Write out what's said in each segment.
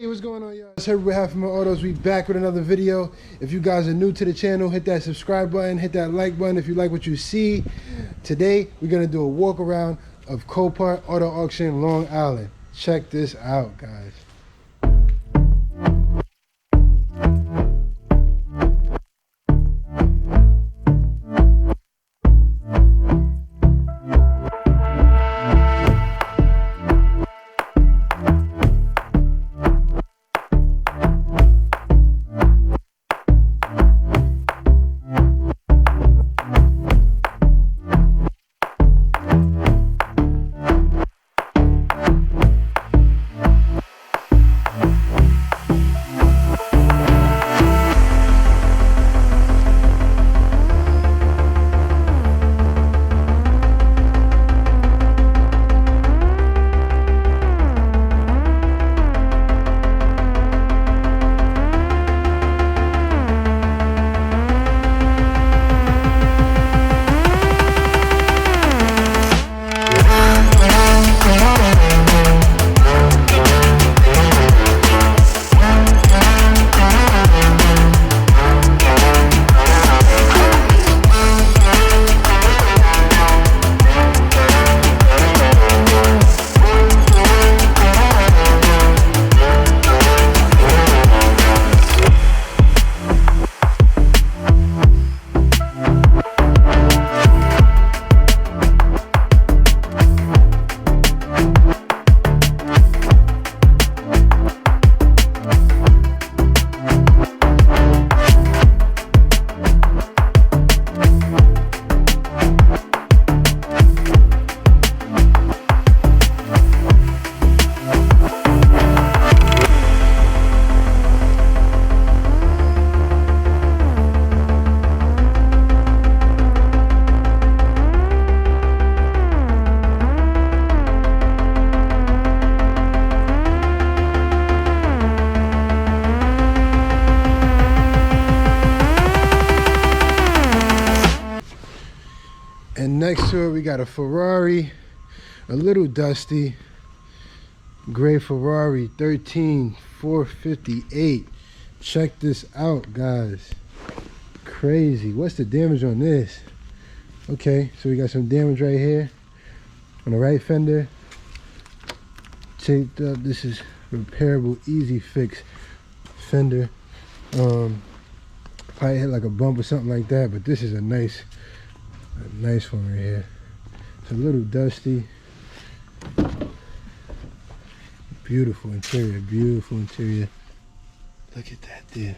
Hey, what's going on, y'all? It's Shelby with halfamillautos. We back with another video. If you guys are new to the channel, hit that subscribe button, hit that like button if you like what you see. Today we're gonna do a walk around of Copart Auto Auction, Long Island. Check this out, guys. And next to it, we got a Ferrari, a little dusty, gray Ferrari 13458. Check this out, guys. Crazy. What's the damage on this? Okay, so we got some damage right here on the right fender. Taped up. This is repairable, easy fix fender. Probably hit like a bump or something like that, but this is a nice one right here. It's a little dusty. Beautiful interior, beautiful interior. Look at that there.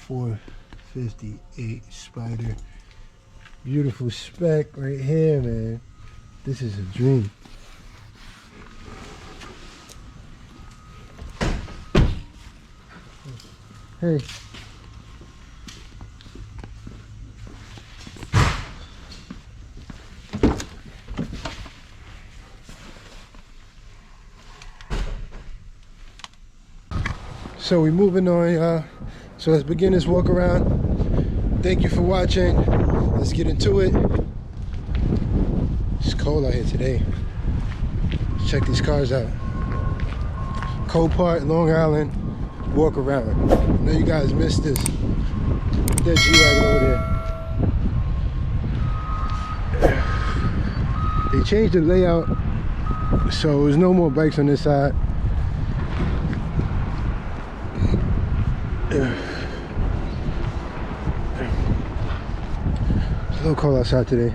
458 Spider. Beautiful spec right here, man. This is a dream. Hey. So we're moving on, y'all. So let's begin this walk around. Thank you for watching. Let's get into it. It's cold out here today. Let's check these cars out. Copart, Long Island, walk around. I know you guys missed this. That G-Wagon over there. They changed the layout, so there's no more bikes on this side. It's a little cold outside today.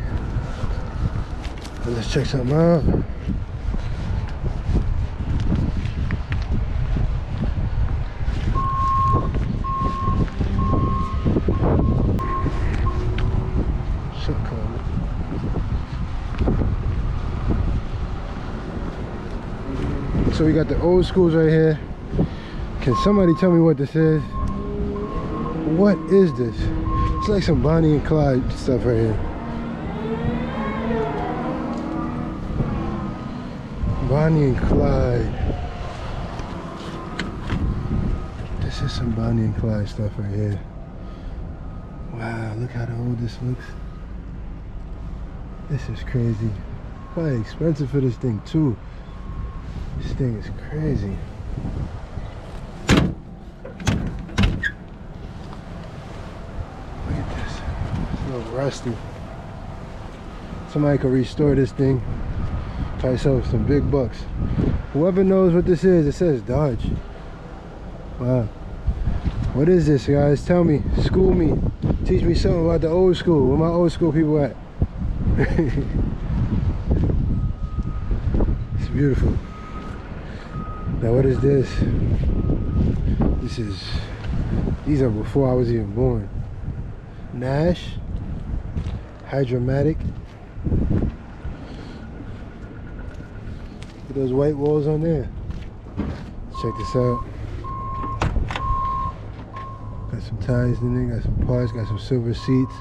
But let's check something out. So cold. So we got the old schools right here. Can somebody tell me what this is? What is this? It's like some Bonnie and Clyde stuff right here. Bonnie and Clyde. This is some Bonnie and Clyde stuff right here. Wow, look how old this looks. This is crazy. Quite expensive for this thing too. This thing is crazy. Look at this. It's a little rusty. Somebody could restore this thing. Probably sell some big bucks. Whoever knows what this is, it says Dodge. Wow. What is this, guys? Tell me. School me. Teach me something about the old school. Where my old school people at? It's beautiful. Now what is this? These are before I was even born. Nash. Hydromatic. Look at those white walls on there. Check this out. Got some ties in there, got some parts, got some silver seats.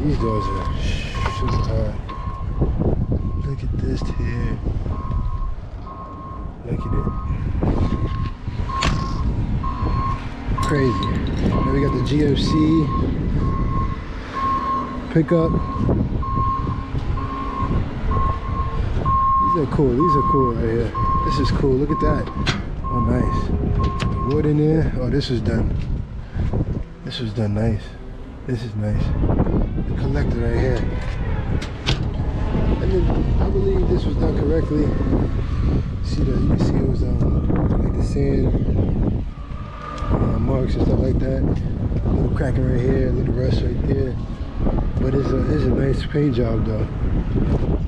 These doors are hard. Look at this here. Look at it. Crazy. Then we got the GMC pickup. These are cool right here. This is cool, look at that. Oh, nice. Wood in there. Oh, this was done. This was done nice. This is nice. The collector right here. And then I believe this was done correctly. You can see it was like the sand marks and stuff like that. A little cracking right here, a little rust right there. But it's a nice paint job though.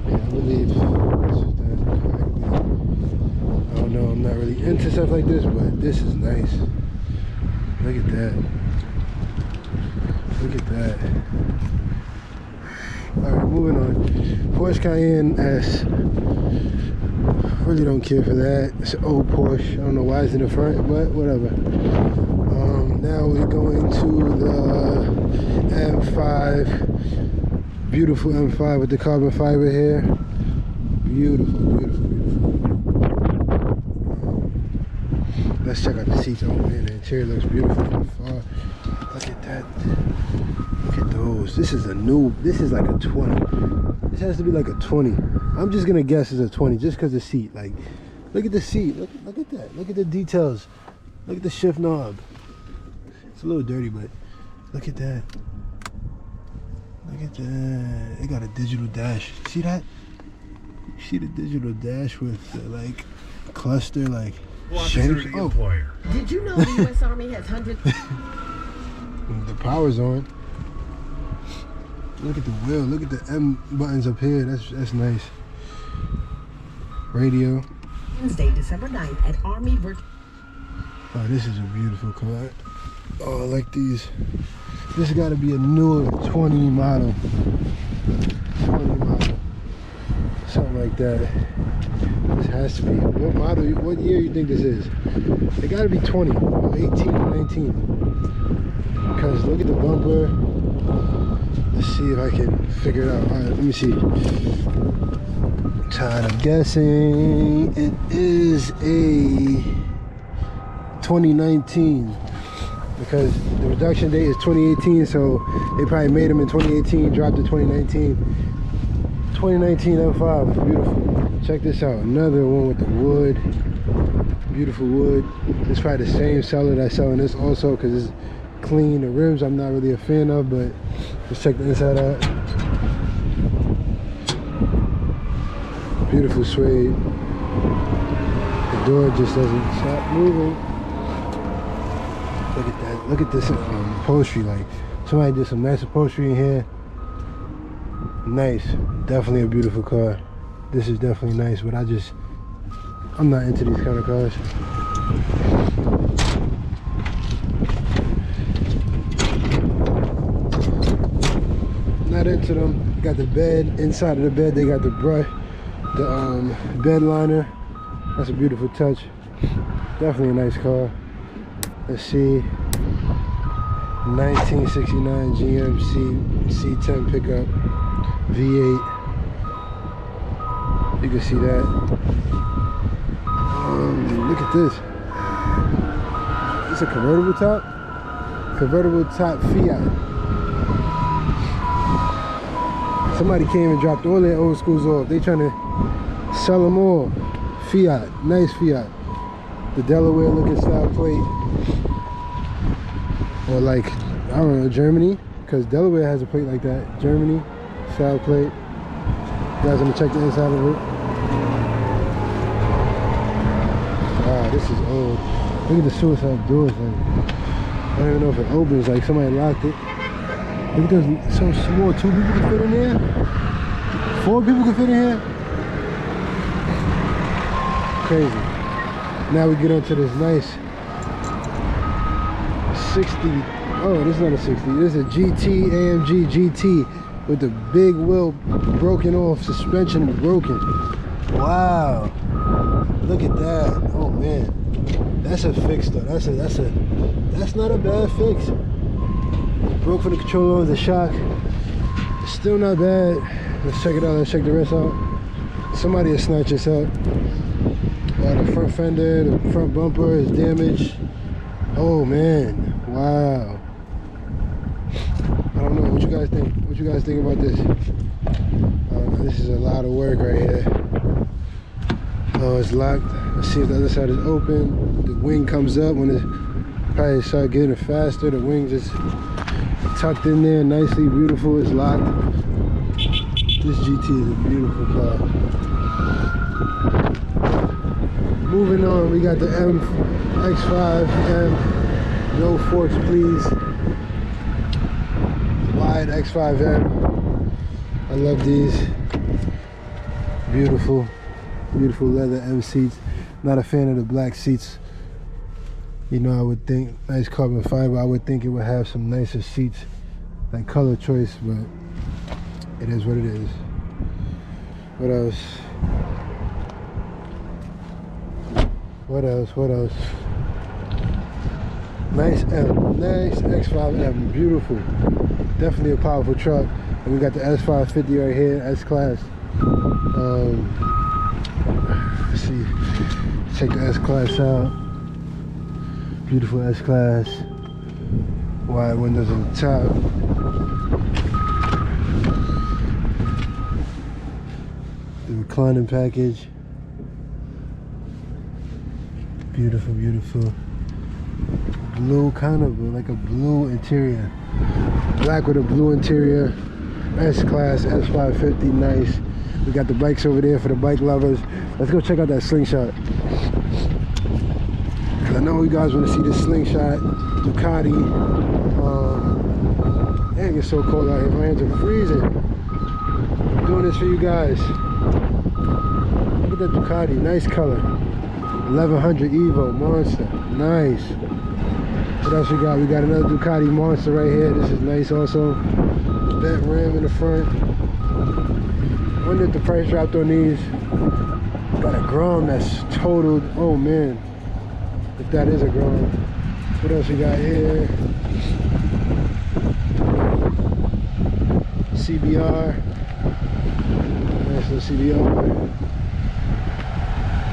Yeah, I believe this was done correctly. I don't know, I'm not really into stuff like this, but this is nice. Look at that. Look at that. Alright, moving on. Porsche Cayenne S. Really don't care for that. It's an old Porsche. I don't know why it's in the front, but whatever. Now we're going to the M5. Beautiful M5 with the carbon fiber here. Beautiful, beautiful, beautiful. Let's check out the seats. Oh man, the interior looks beautiful from far. Look at that. Look at those. This is like a 20. This has to be like a 20. I'm just gonna guess it's a 20 just because the seat. Like, look at the seat. Look at that. Look at the details. Look at the shift knob. It's a little dirty, but look at that. Look at that. It got a digital dash. See that? You see the digital dash with the like cluster, like shanks? Oh. Did you know the U.S. Army has hundreds? The power's on. Look at the wheel. Look at the M buttons up here. That's nice. Radio. Wednesday, December 9th at Army Virtual. Oh, this is a beautiful car. Oh, I like these. This has got to be a newer 20 model. 20 model. Something like that. This has to be. What model, what year you think this is? It got to be 20 or 18 or 19. Because look at the bumper. Let's see if I can figure it out. All right, let me see. I'm guessing it is a 2019 because the reduction date is 2018, so they probably made them in 2018, dropped to 2019. 2019 M5, beautiful. Check this out, another one with the wood, beautiful wood. It's probably the same seller that's selling this also because it's clean. The rims I'm not really a fan of, but let's check the inside out. Beautiful suede. The door just doesn't stop moving. Look at that. Look at this upholstery. Like somebody did some nice upholstery in here. Nice. Definitely a beautiful car. This is definitely nice, but I'm not into these kind of cars. Not into them. Got the bed. Inside of the bed they got the brush, the bed liner. That's a beautiful touch. Definitely a nice car. Let's see. 1969 GMC C10 pickup V8. You can see that. Look at this. It's a convertible top. Convertible top Fiat. Somebody came and dropped all their old schools off. They trying to Sell them all. Fiat, nice Fiat. The Delaware looking style plate. Or like, I don't know, Germany, because Delaware has a plate like that. Germany style plate. You guys want to check the inside of it? Wow, this is old. Look at the suicide doors. Like, I don't even know if it opens. Like somebody locked it. Look at those, so small. 2 people can fit in there. 4 people can fit in here. Crazy. Now we get onto this nice 60. Oh, this is not a 60. This is a GT AMG GT with the big wheel broken off, suspension broken. Wow. Look at that. Oh man. That's a fix though. That's not a bad fix. Broke for the control arms, the shock. It's still not bad. Let's check it out. Let's check the rest out. Somebody will snatch this out. The front fender, the front bumper is damaged. Oh man, wow. I don't know, what you guys think? What you guys think about this? This is a lot of work right here. Oh, it's locked. Let's see if the other side is open. The wing comes up when it probably start getting faster. The wing just tucked in there, nicely, beautiful. It's locked. This GT is a beautiful car. Moving on, we got the X5M, no forks please. Wide X5M. I love these. Beautiful, beautiful leather M seats. Not a fan of the black seats. You know, I would think nice carbon fiber. I would think it would have some nicer seats, like color choice, but it is what it is. What else? What else? What else? Nice M, nice X5M, beautiful. Definitely a powerful truck. And we got the S550 right here, S-Class. Let's see, check the S-Class out. Beautiful S-Class. Wide windows on the top. The reclining package. Beautiful, beautiful. Blue, kind of like a blue interior. Black with a blue interior. S-Class, S550, nice. We got the bikes over there for the bike lovers. Let's go check out that slingshot. I know you guys want to see this slingshot. Ducati. Dang, it's so cold out here. My hands are freezing. I'm doing this for you guys. Look at that Ducati, nice color. 1100 Evo Monster, nice. What else we got? We got another Ducati Monster right here. This is nice also. Bent rim in the front. I wonder if the price dropped on these. Got a Grom that's totaled. Oh man, if that is a Grom. What else we got here? CBR. Nice little CBR.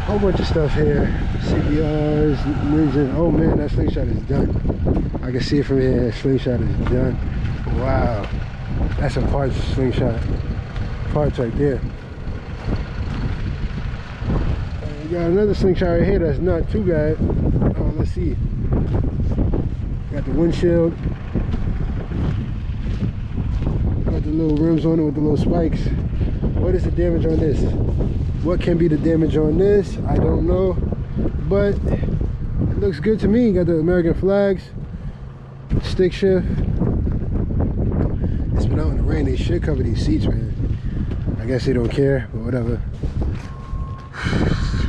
Whole bunch of stuff here. CBRs, Ninja. Oh man, that slingshot is done. I can see it from here. That slingshot is done. Wow. That's a parts slingshot. Parts right there. We got another slingshot right here that's not too bad. Oh, let's see. Got the windshield. Got the little rims on it with the little spikes. What is the damage on this? What can be the damage on this? I don't know, but it looks good to me. Got the American flags, stick shift. It's been out in the rain. They should cover these seats, man. I guess they don't care, but whatever.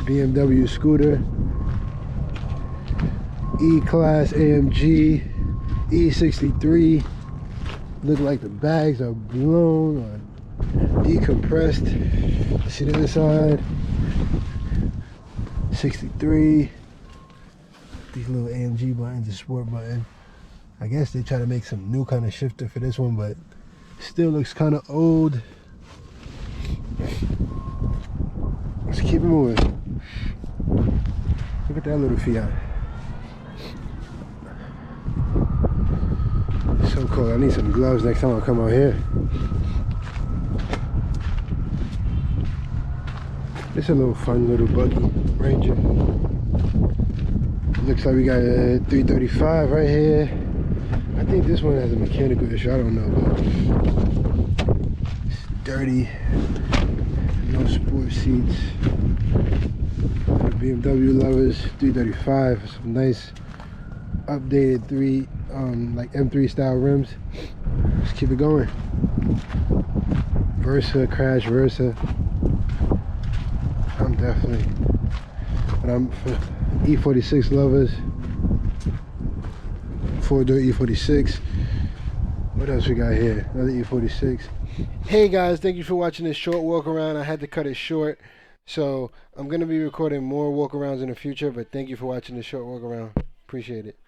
BMW scooter, E-Class AMG, E63. Look like the bags are blown or decompressed. See the other side. 63. These little AMG buttons, the sport button. I guess they try to make some new kind of shifter for this one, but still looks kind of old. Let's keep it moving. Look at that little Fiat. It's so cold. I need some gloves next time I come out here. It's a little fun little buggy, Ranger. Looks like we got a 335 right here. I think this one has a mechanical issue, I don't know, but it's dirty. No sport seats. For the BMW lovers, 335, some nice updated like M3 style rims. Let's keep it going. Versa, crash Versa. I'm definitely, but I'm for E46 lovers. 4-door E46. What else we got here? Another E46. Hey guys, thank you for watching this short walk around. I had to cut it short, so I'm gonna be recording more walk arounds in the future, but thank you for watching this short walk around. Appreciate it.